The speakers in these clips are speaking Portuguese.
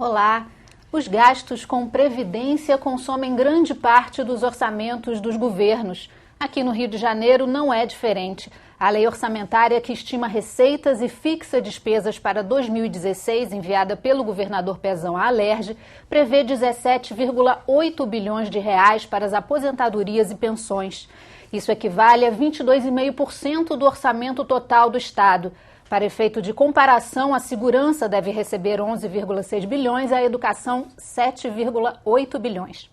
Olá! Os gastos com previdência consomem grande parte dos orçamentos dos governos. Aqui no Rio de Janeiro não é diferente. A lei orçamentária que estima receitas e fixa despesas para 2016, enviada pelo governador Pezão à Alerj, prevê 17,8 bilhões de reais para as aposentadorias e pensões. Isso equivale a 22,5% do orçamento total do Estado. Para efeito de comparação, a segurança deve receber 11,6 bilhões e a educação 7,8 bilhões.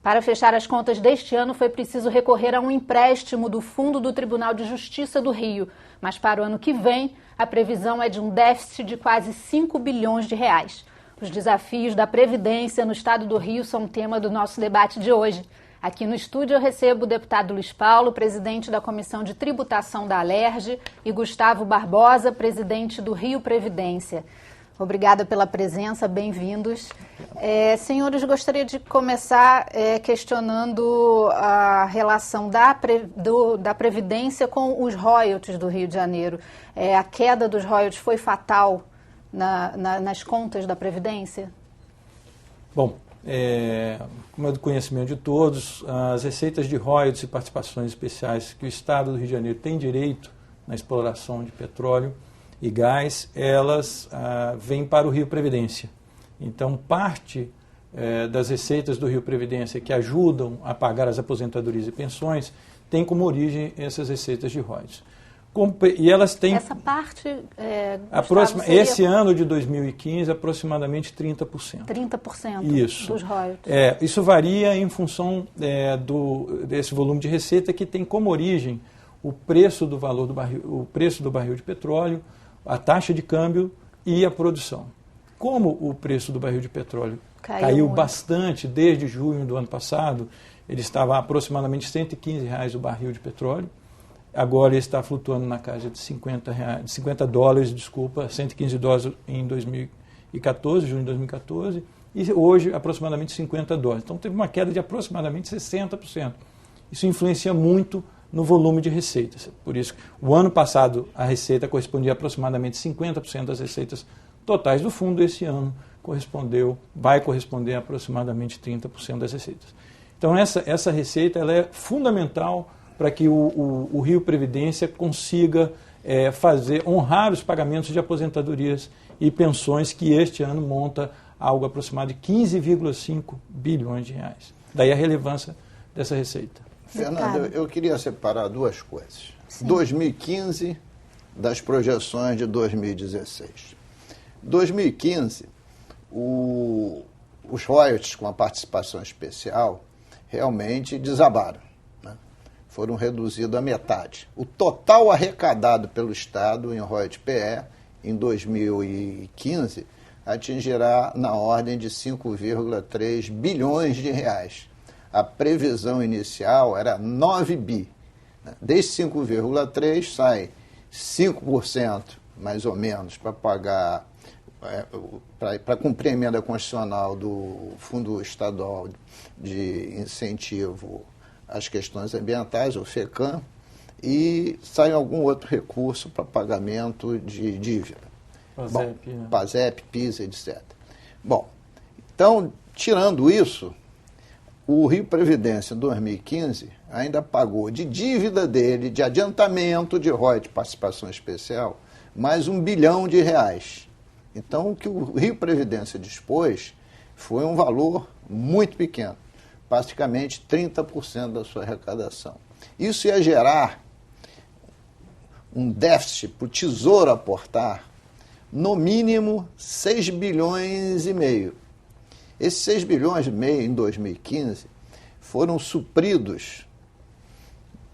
Para fechar as contas deste ano, foi preciso recorrer a um empréstimo do Fundo do Tribunal de Justiça do Rio. Mas para o ano que vem, a previsão é de um déficit de quase 5 bilhões de reais. Os desafios da Previdência no estado do Rio são tema do nosso debate de hoje. Aqui no estúdio eu recebo o deputado Luiz Paulo, presidente da Comissão de Tributação da Alerj, e Gustavo Barbosa, presidente do Rio Previdência. Obrigada pela presença, bem-vindos. Senhores, gostaria de começar questionando a relação da Previdência com os royalties do Rio de Janeiro. A queda dos royalties foi fatal nas contas da Previdência? Bom, como é do conhecimento de todos, as receitas de royalties e participações especiais que o Estado do Rio de Janeiro tem direito na exploração de petróleo e gás, elas vêm para o Rio Previdência. Então, parte das receitas do Rio Previdência que ajudam a pagar as aposentadorias e pensões tem como origem essas receitas de royalties. E elas têm... Essa parte, Gustavo, seria... Esse ano de 2015, aproximadamente 30%. 30% Isso. Dos royalties. Isso varia em função desse volume de receita que tem como origem o preço do valor do barril, o preço do barril de petróleo, a taxa de câmbio e a produção. Como o preço do barril de petróleo caiu bastante desde junho do ano passado, ele estava a aproximadamente R$115 o barril de petróleo. Agora ele está flutuando na casa de 50 dólares, 115 dólares em 2014, junho de 2014, e hoje aproximadamente 50 dólares. Então teve uma queda de aproximadamente 60%. Isso influencia muito no volume de receitas. Por isso, o ano passado a receita correspondia a aproximadamente 50% das receitas totais do fundo, esse ano vai corresponder a aproximadamente 30% das receitas. Então essa receita ela é fundamental para que o Rio Previdência consiga honrar os pagamentos de aposentadorias e pensões, que este ano monta algo aproximado de 15,5 bilhões de reais. Daí a relevância dessa receita. Fernando, eu queria separar duas coisas. Sim. 2015 das projeções de 2016. 2015, os royalties com a participação especial realmente desabaram. Foram reduzidos à metade. O total arrecadado pelo Estado em royalties PE em 2015 atingirá na ordem de 5,3 bilhões de reais. A previsão inicial era 9 bi. Desse 5,3 sai 5%, mais ou menos, para pagar, para cumprir a emenda constitucional do Fundo Estadual de Incentivo às Questões Ambientais, o FECAM, e sai algum outro recurso para pagamento de dívida. PASEP, PISA, etc. Bom, então, tirando isso, o Rio Previdência, em 2015, ainda pagou de dívida dele, de adiantamento de royalties de participação especial, mais R$1 bilhão. Então, o que o Rio Previdência dispôs foi um valor muito pequeno, praticamente 30% da sua arrecadação. Isso ia gerar um déficit para o Tesouro aportar, no mínimo 6 bilhões e meio. Esses 6 bilhões e meio em 2015 foram supridos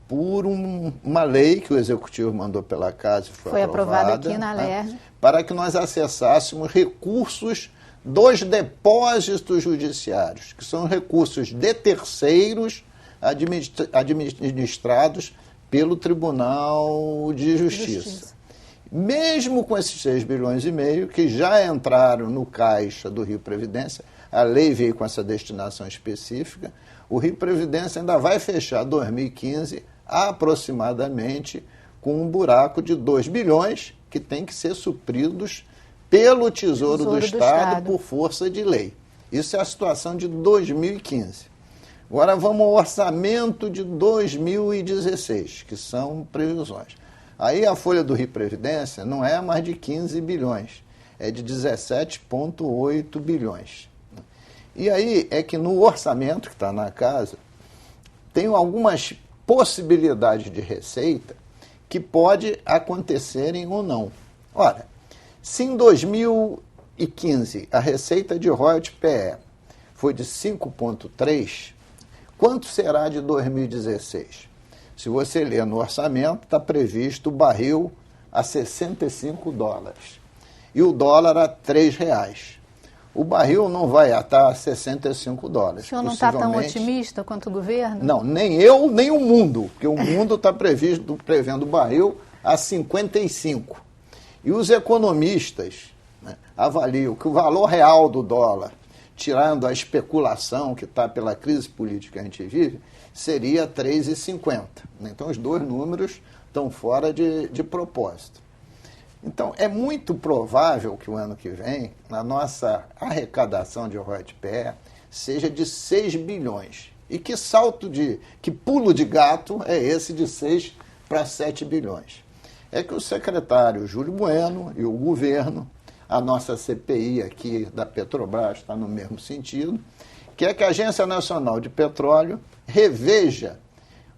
por uma lei que o Executivo mandou pela Casa e foi aprovada aqui na Alerj, para que nós acessássemos recursos dos depósitos judiciários, que são recursos de terceiros administrados pelo Tribunal de Justiça. Mesmo com esses 6 bilhões e meio, que já entraram no caixa do Rio Previdência, a lei veio com essa destinação específica, o Rio Previdência ainda vai fechar 2015 aproximadamente com um buraco de 2 bilhões que tem que ser supridos pelo Tesouro do Estado por força de lei. Isso é a situação de 2015. Agora vamos ao orçamento de 2016, que são previsões. Aí a folha do Rio Previdência não é mais de 15 bilhões, é de 17,8 bilhões. E aí é que no orçamento que está na casa, tem algumas possibilidades de receita que pode acontecerem ou não. Ora, se em 2015 a receita de royalties PE foi de 5,3, quanto será de 2016? Se você ler no orçamento, está previsto o barril a $65 e o dólar a R$3. O barril não vai estar a $65. O senhor não está tão otimista quanto o governo? Não, nem eu, nem o mundo, porque o mundo está prevendo o barril a 55. E os economistas, né, avaliam que o valor real do dólar, tirando a especulação que está pela crise política que a gente vive, seria 3,50. Então, os dois números estão fora de propósito. Então, é muito provável que o ano que vem, a nossa arrecadação de royalties PE seja de 6 bilhões. E que que pulo de gato é esse de 6 para 7 bilhões? É que o secretário Júlio Bueno e o governo, a nossa CPI aqui da Petrobras está no mesmo sentido, que é que a Agência Nacional de Petróleo reveja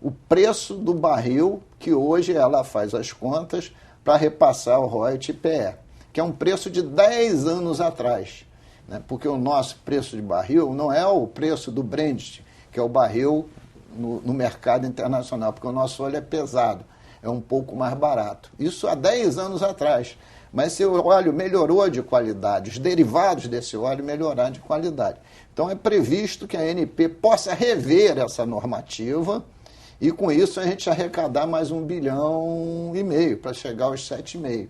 o preço do barril, que hoje ela faz as contas para repassar o royalties PE, que é um preço de 10 anos atrás, né? Porque o nosso preço de barril não é o preço do Brent, que é o barril no mercado internacional, porque o nosso óleo é pesado, é um pouco mais barato. Isso há 10 anos atrás. Mas se o óleo melhorou de qualidade, os derivados desse óleo melhoraram de qualidade. Então é previsto que a ANP possa rever essa normativa e com isso a gente arrecadar mais 1,5 bilhão para chegar aos 7,5.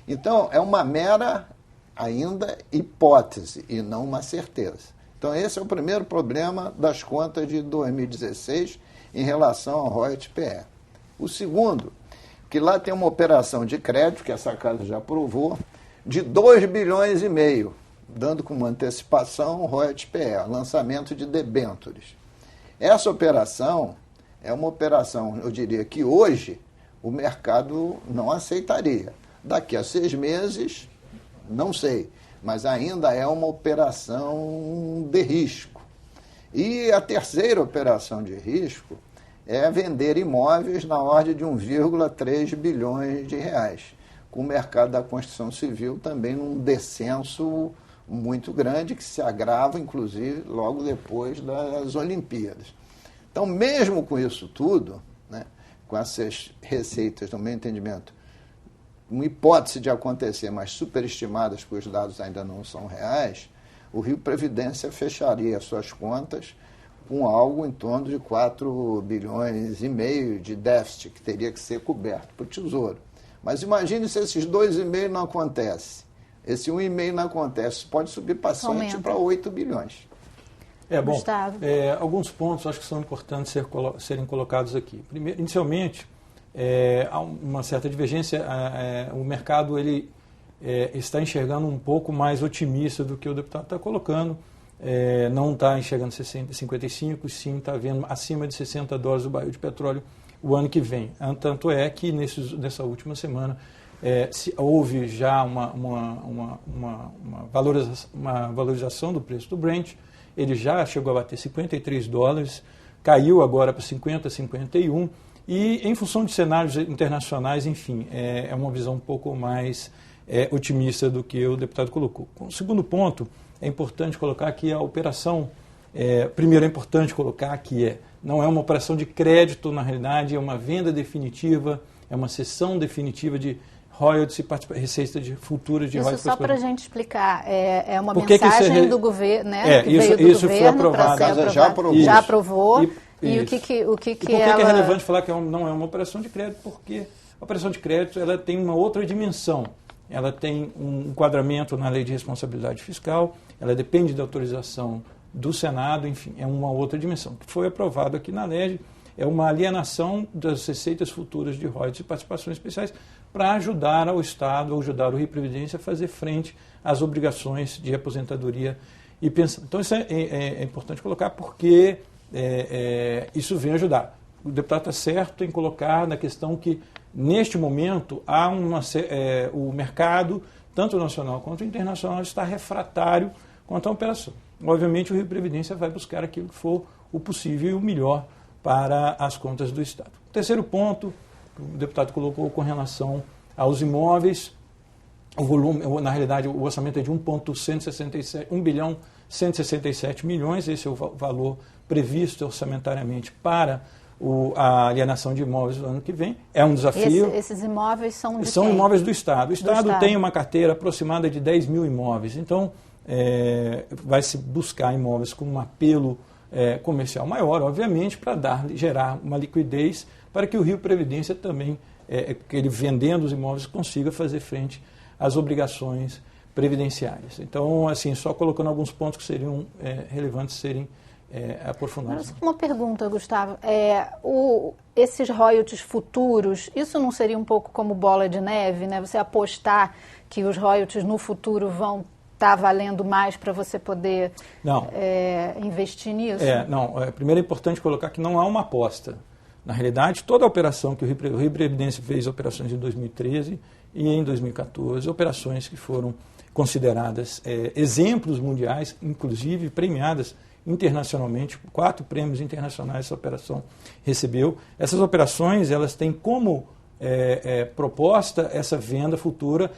Então é uma mera ainda hipótese e não uma certeza. Então esse é o primeiro problema das contas de 2016 em relação ao royalties PE. O segundo, que lá tem uma operação de crédito, que essa casa já aprovou, de 2,5 bilhões, dando como antecipação o royalties PE, lançamento de debêntures. Essa operação é uma operação, eu diria que hoje o mercado não aceitaria. Daqui a 6 meses, não sei, mas ainda é uma operação de risco. E a terceira operação de risco é vender imóveis na ordem de 1,3 bilhões de reais, com o mercado da construção civil também num descenso muito grande, que se agrava, inclusive, logo depois das Olimpíadas. Então, mesmo com isso tudo, né, com essas receitas, no meu entendimento, uma hipótese de acontecer, mas superestimadas, porque os dados ainda não são reais, o Rio Previdência fecharia suas contas com algo em torno de 4,5 bilhões de déficit, que teria que ser coberto por Tesouro. Mas imagine se esses 2,5 não acontecem. Esse 1,5 não acontece, pode subir para 7 para 8 bilhões. Bom, alguns pontos acho que são importantes serem colocados aqui. Primeiro, inicialmente, há uma certa divergência, o mercado ele, está enxergando um pouco mais otimista do que o deputado está colocando, não está enxergando 55, sim está vendo acima de $60 o barril de petróleo o ano que vem. Tanto é que nessa última semana houve já uma valorização do preço do Brent. Ele já chegou a bater $53, caiu agora para 50, 51, e em função de cenários internacionais, enfim, é uma visão um pouco mais otimista do que o deputado colocou. O segundo ponto, é importante colocar que a operação, primeiro é importante colocar que não é uma operação de crédito, na realidade, é uma venda definitiva, é uma cessão definitiva de royalties e receita de futuras de royalties. Isso só para a gente explicar, é uma mensagem do governo, né? Isso foi aprovado. A casa já aprovou. E o que por que é relevante falar que não é uma operação de crédito? Porque a operação de crédito ela tem uma outra dimensão. Ela tem um enquadramento na lei de responsabilidade fiscal, ela depende da autorização do Senado, enfim, é uma outra dimensão. Que foi aprovado aqui na LEG, é uma alienação das receitas futuras de royalties e participações especiais para ajudar ao Estado, ajudar o Rio Previdência a fazer frente às obrigações de aposentadoria e pensão. Então isso é importante colocar porque isso vem ajudar. O deputado está certo em colocar na questão que, neste momento, há o mercado, tanto nacional quanto internacional, está refratário quanto à operação. Obviamente, o Rio Previdência vai buscar aquilo que for o possível e o melhor para as contas do Estado. Terceiro ponto, o deputado colocou com relação aos imóveis. O volume, na realidade, o orçamento é de 1 bilhão 167 milhões, esse é o valor previsto orçamentariamente para a alienação de imóveis do ano que vem. É um desafio. Esses imóveis são de São quem? Imóveis do Estado. O Estado tem uma carteira aproximada de 10 mil imóveis. Então, vai se buscar imóveis com um apelo comercial maior, obviamente, para gerar uma liquidez para que o Rio Previdência também, que ele vendendo os imóveis, consiga fazer frente às obrigações previdenciárias. Então, assim, só colocando alguns pontos que seriam relevantes serem aprofundados. Mas uma pergunta, Gustavo. Esses royalties futuros, isso não seria um pouco como bola de neve, né? Você apostar que os royalties no futuro vão estar valendo mais para você poder investir nisso? Primeiro é importante colocar que não há uma aposta. Na realidade, toda a operação que o Rio Previdência fez, operações em 2013 e em 2014, operações que foram consideradas exemplos mundiais, inclusive premiadas internacionalmente, 4 prêmios internacionais essa operação recebeu. Essas operações, elas têm como proposta essa venda futura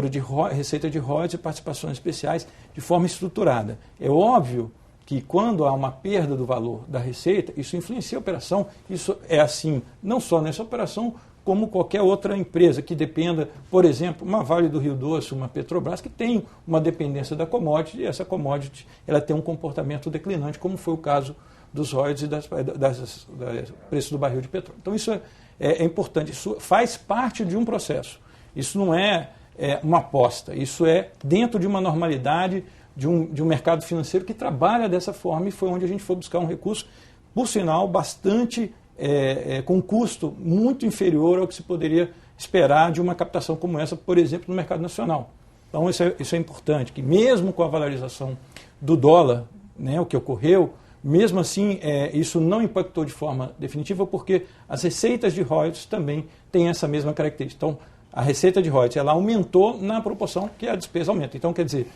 de receita de royalties e participações especiais de forma estruturada. É óbvio que quando há uma perda do valor da receita, isso influencia a operação. Isso é assim, não só nessa operação, como qualquer outra empresa que dependa, por exemplo, uma Vale do Rio Doce, uma Petrobras, que tem uma dependência da commodity, e essa commodity ela tem um comportamento declinante, como foi o caso dos royalties e do preço do barril de petróleo. Então isso é importante, isso faz parte de um processo. Isso não é uma aposta, isso é dentro de uma normalidade de um mercado financeiro que trabalha dessa forma, e foi onde a gente foi buscar um recurso, por sinal, bastante com um custo muito inferior ao que se poderia esperar de uma captação como essa, por exemplo, no mercado nacional. Então isso é importante, que mesmo com a valorização do dólar, né, o que ocorreu, mesmo assim isso não impactou de forma definitiva, porque as receitas de royalties também têm essa mesma característica. Então, a receita de royalties ela aumentou na proporção que a despesa aumenta. Então, quer dizer,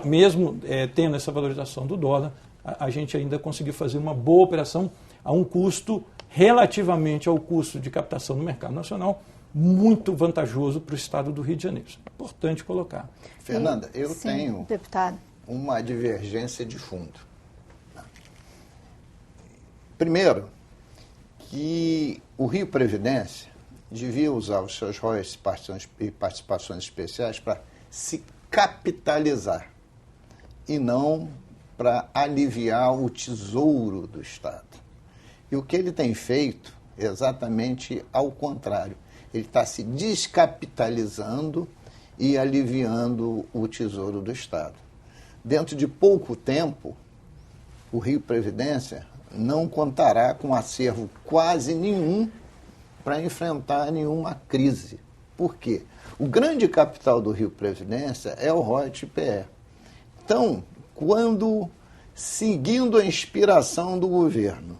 mesmo tendo essa valorização do dólar, a gente ainda conseguiu fazer uma boa operação a um custo relativamente ao custo de captação no mercado nacional, muito vantajoso para o Estado do Rio de Janeiro. É importante colocar. Fernanda, eu tenho deputado, uma divergência de fundo. Primeiro, que o Rio Previdência devia usar os seus royalties e participações especiais para se capitalizar e não para aliviar o tesouro do Estado. E o que ele tem feito é exatamente ao contrário. Ele está se descapitalizando e aliviando o tesouro do Estado. Dentro de pouco tempo, o Rio Previdência não contará com acervo quase nenhum para enfrentar nenhuma crise. Por quê? O grande capital do Rio Previdência é o royalties PE. Então, seguindo a inspiração do governo,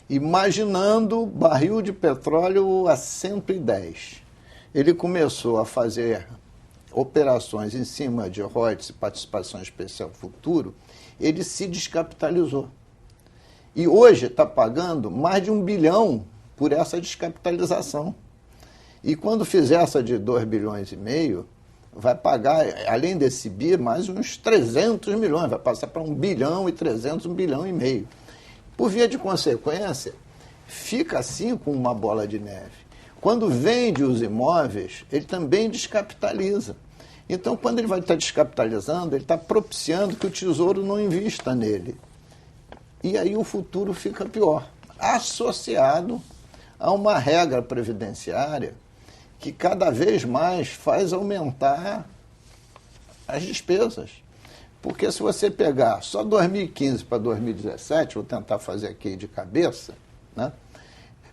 imaginando barril de petróleo a 110, ele começou a fazer operações em cima de royalties e participação especial futuro, ele se descapitalizou. E hoje está pagando mais de 1 bilhão por essa descapitalização. E quando fizer essa de 2,5 bilhões, vai pagar, além desse bi, mais uns 300 milhões, vai passar para 1 bilhão e 300, 1 bilhão e meio. Por via de consequência, fica assim com uma bola de neve. Quando vende os imóveis, ele também descapitaliza. Então, quando ele vai estar descapitalizando, ele está propiciando que o Tesouro não invista nele. E aí o futuro fica pior, associado a uma regra previdenciária que cada vez mais faz aumentar as despesas. Porque se você pegar só 2015 para 2017, vou tentar fazer aqui de cabeça, né?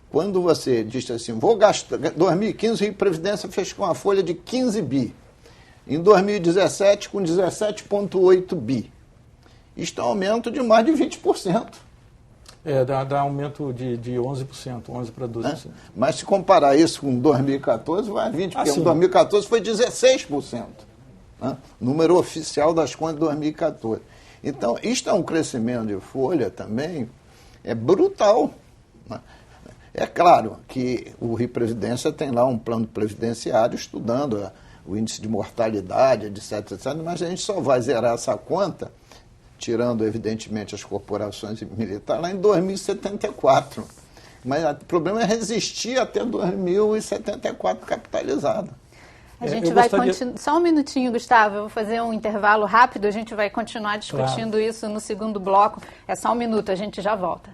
Quando você diz assim, vou gastar, 2015 Rio Previdência fez com uma folha de 15 bi. Em 2017, com 17,8 bi. Isto é um aumento de mais de 20%. Dá aumento de 11%, 11% para 12%. Mas se comparar isso com 2014, vai 20%, porque em 2014 foi 16%. Né? Número oficial das contas de 2014. Então, isto é um crescimento de folha também, brutal. Né? É claro que o Rio Previdência tem lá um plano previdenciário estudando o índice de mortalidade, etc, etc, mas a gente só vai zerar essa conta, tirando, evidentemente, as corporações militares, lá em 2074. Mas o problema é resistir até 2074 capitalizado. A gente vai continuar. Só um minutinho, Gustavo, eu vou fazer um intervalo rápido, a gente vai continuar discutindo isso no segundo bloco. É só um minuto, a gente já volta.